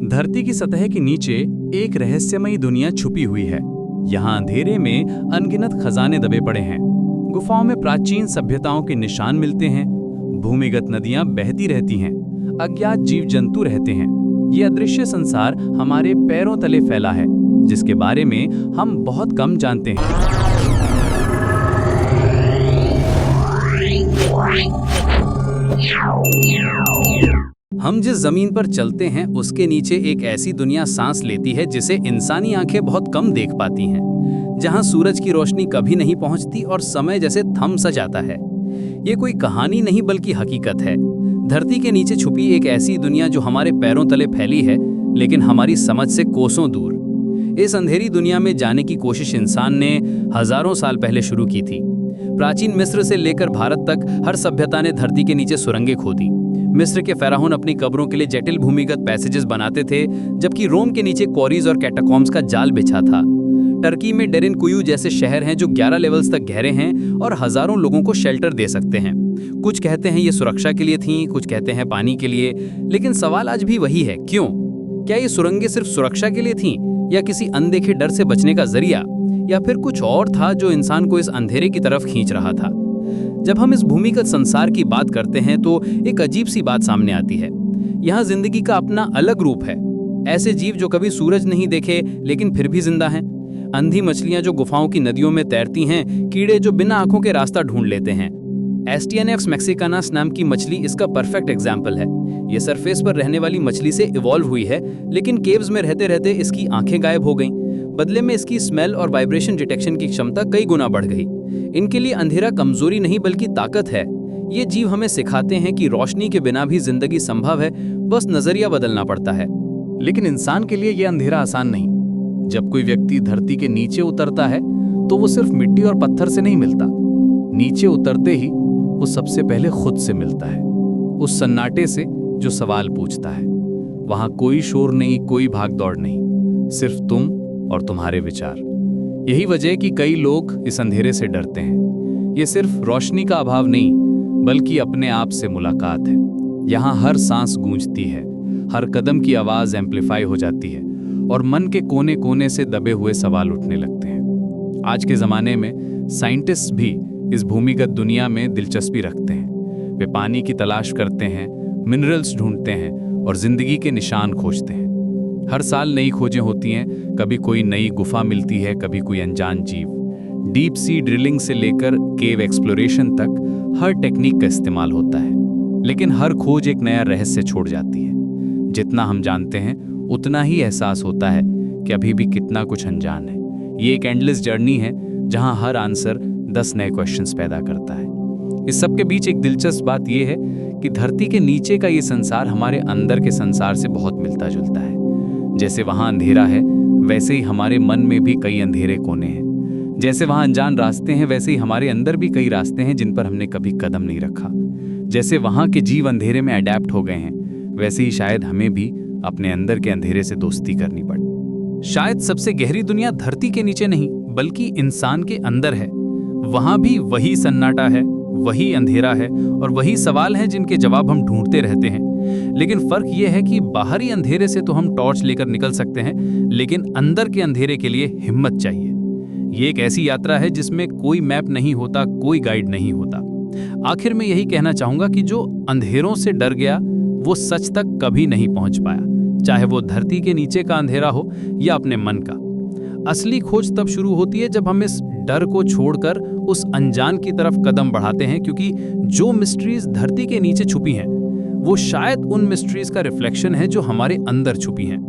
धरती की सतह के नीचे एक रहस्यमयी दुनिया छुपी हुई है। यहाँ अंधेरे में अनगिनत खजाने दबे पड़े हैं। गुफाओं में प्राचीन सभ्यताओं के निशान मिलते हैं। भूमिगत नदियां बहती रहती हैं। अज्ञात जीव जंतु रहते हैं। ये अदृश्य संसार हमारे पैरों तले फैला है, जिसके बारे में हम बहुत कम जानते हैं। हम जिस जमीन पर चलते हैं उसके नीचे एक ऐसी दुनिया सांस लेती है जिसे इंसानी आंखें बहुत कम देख पाती हैं, जहां सूरज की रोशनी कभी नहीं पहुंचती और समय जैसे थम सा जाता है। ये कोई कहानी नहीं बल्कि हकीकत है। धरती के नीचे छुपी एक ऐसी दुनिया जो हमारे पैरों तले फैली है, लेकिन हमारी समझ से कोसों दूर। इस अंधेरी दुनिया में जाने की कोशिश इंसान ने हजारों साल पहले शुरू की थी। प्राचीन मिस्र से लेकर भारत तक हर सभ्यता ने धरती के नीचे सुरंगें खोदी। मिस्र के फेराहून अपनी कब्रों के लिए जटिल भूमिगत पैसेजेस बनाते थे, जबकि रोम के नीचे क्वारीज और कैटाकॉम्स का जाल बिछा था। टर्की में डेरिन कुयू जैसे शहर हैं जो 11 लेवल्स तक गहरे हैं और हजारों लोगों को शेल्टर दे सकते हैं। कुछ कहते हैं ये सुरक्षा के लिए थीं, कुछ कहते हैं पानी के लिए, लेकिन सवाल आज भी वही है, क्यों? क्या ये सुरंगें सिर्फ सुरक्षा के लिए थीं, या किसी अनदेखे डर से बचने का जरिया, या फिर कुछ और था जो इंसान को इस अंधेरे की तरफ खींच रहा था? जब हम इस भूमिगत संसार की बात करते हैं तो एक अजीब सी बात सामने आती है। यहाँ जिंदगी का अपना अलग रूप है। ऐसे जीव जो कभी सूरज नहीं देखे लेकिन फिर भी जिंदा हैं। अंधी मछलियां जो गुफाओं की नदियों में तैरती हैं, कीड़े जो बिना आंखों के रास्ता ढूंढ लेते हैं। एस्टियनेक्स मैक्सिकानास नाम की मछली इसका परफेक्ट एग्जाम्पल है। ये सरफेस पर रहने वाली मछली से इवॉल्व हुई है, लेकिन केव्स में रहते रहते इसकी आंखें गायब हो गईं। बदले में इसकी स्मेल और वाइब्रेशन डिटेक्शन की क्षमता कई गुना बढ़ गई। इनके लिए अंधेरा कमजोरी नहीं बल्कि ताकत है। ये जीव हमें सिखाते हैं कि रोशनी के बिना भी जिंदगी संभव है, बस नजरिया बदलना पड़ता है। लेकिन इंसान के लिए यह अंधेरा आसान नहीं। जब कोई व्यक्ति धरती के नीचे उतरता है तो वो सिर्फ मिट्टी और पत्थर से नहीं मिलता। नीचे उतरते ही वो सबसे पहले खुद से मिलता है, उस सन्नाटे से जो सवाल पूछता है। वहां कोई शोर नहीं, कोई भागदौड़ नहीं, सिर्फ तुम और तुम्हारे विचार। यही वजह है कि कई लोग इस अंधेरे से डरते हैं। ये सिर्फ रोशनी का अभाव नहीं, बल्कि अपने आप से मुलाकात है। यहाँ हर सांस गूंजती है, हर कदम की आवाज एम्पलीफाई हो जाती है और मन के कोने कोने से दबे हुए सवाल उठने लगते हैं। आज के ज़माने में साइंटिस्ट भी इस भूमिगत दुनिया में दिलचस्पी रखते हैं। वे पानी की तलाश करते हैं, मिनरल्स ढूंढते हैं और जिंदगी के निशान खोजते हैं। हर साल नई खोजें होती हैं, कभी कोई नई गुफा मिलती है, कभी कोई अनजान जीव। डीप सी ड्रिलिंग से लेकर केव एक्सप्लोरेशन तक हर टेक्निक का इस्तेमाल होता है, लेकिन हर खोज एक नया रहस्य छोड़ जाती है। जितना हम जानते हैं उतना ही एहसास होता है कि अभी भी कितना कुछ अनजान है। ये एक एंडलेस जर्नी है जहां हर आंसर 10 नए क्वेश्चंस पैदा करता है। इस सब के बीच एक दिलचस्प बात यह है कि धरती के नीचे का ये संसार हमारे अंदर के संसार से बहुत मिलता जुलता है। जैसे वहां अंधेरा है, वैसे ही हमारे मन में भी कई अंधेरे कोने हैं। जैसे वहां अनजान रास्ते हैं, वैसे ही हमारे अंदर भी कई रास्ते हैं जिन पर हमने कभी कदम नहीं रखा। जैसे वहां के जीव अंधेरे में अडेप्ट हो गए हैं, वैसे ही शायद हमें भी अपने अंदर के अंधेरे से दोस्ती करनी पड़े। शायद सबसे गहरी दुनिया धरती के नीचे नहीं बल्कि इंसान के अंदर है। वहां भी वही सन्नाटा है, वही अंधेरा है और वही सवाल हैं जिनके जवाब हम ढूंढते रहते हैं। लेकिन फर्क यह है कि बाहरी अंधेरे से तो हम टॉर्च लेकर निकल सकते हैं, लेकिन अंदर के अंधेरे के लिए हिम्मत चाहिए। ये एक ऐसी यात्रा है जिसमें कोई मैप नहीं होता, कोई गाइड नहीं होता। आखिर में यही कहना चाहूंगा कि जो अंधेरों से डर गया वो सच तक कभी नहीं पहुंच पाया, चाहे वो धरती के नीचे का अंधेरा हो या अपने मन का। असली खोज तब शुरू होती है जब हम इस डर को छोड़कर उस अनजान की तरफ कदम बढ़ाते हैं, क्योंकि जो मिस्ट्रीज धरती के नीचे छुपी हैं वो शायद उन मिस्ट्रीज का रिफ्लेक्शन है जो हमारे अंदर छुपी हैं।